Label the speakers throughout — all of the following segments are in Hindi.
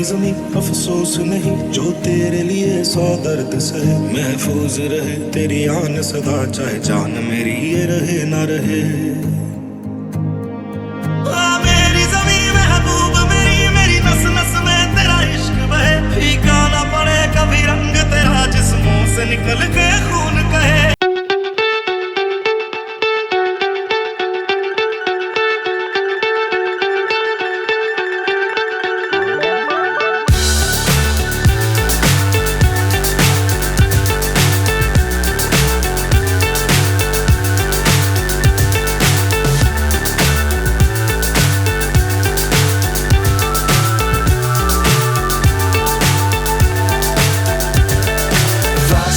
Speaker 1: ज़मीं अफसोस नहीं, जो तेरे लिए 100 दर्द सहे। महफूज रहे तेरी आन सदा, चाहे जान मेरी ये रहे ना रहे। मेरी ज़मीं महबूब मेरी, मेरी नस नस में तेरा इश्क बहे। फीका ना पड़े कभी रंग तेरा, जिस्मों से निकल के खून कहे।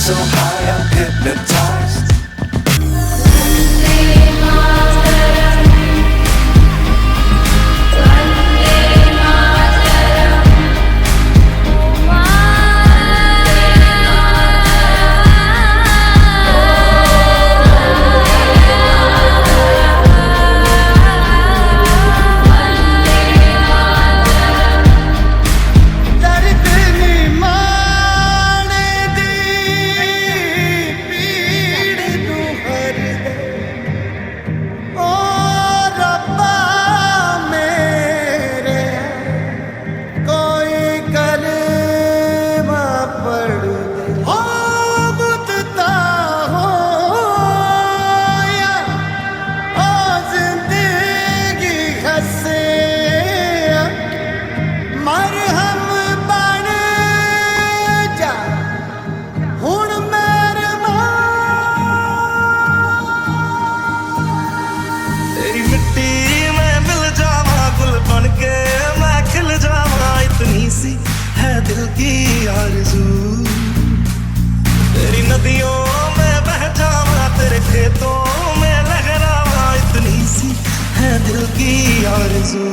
Speaker 2: So high, I'm hypnotized.
Speaker 1: है दिल की आरज़ू, तेरी नदियों में बह जावा, तेरे खेतों में लहरावा, इतनी सी है दिल की आरज़ू।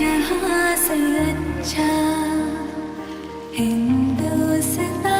Speaker 3: जहाँ से अच्छा हिंदुस्तान।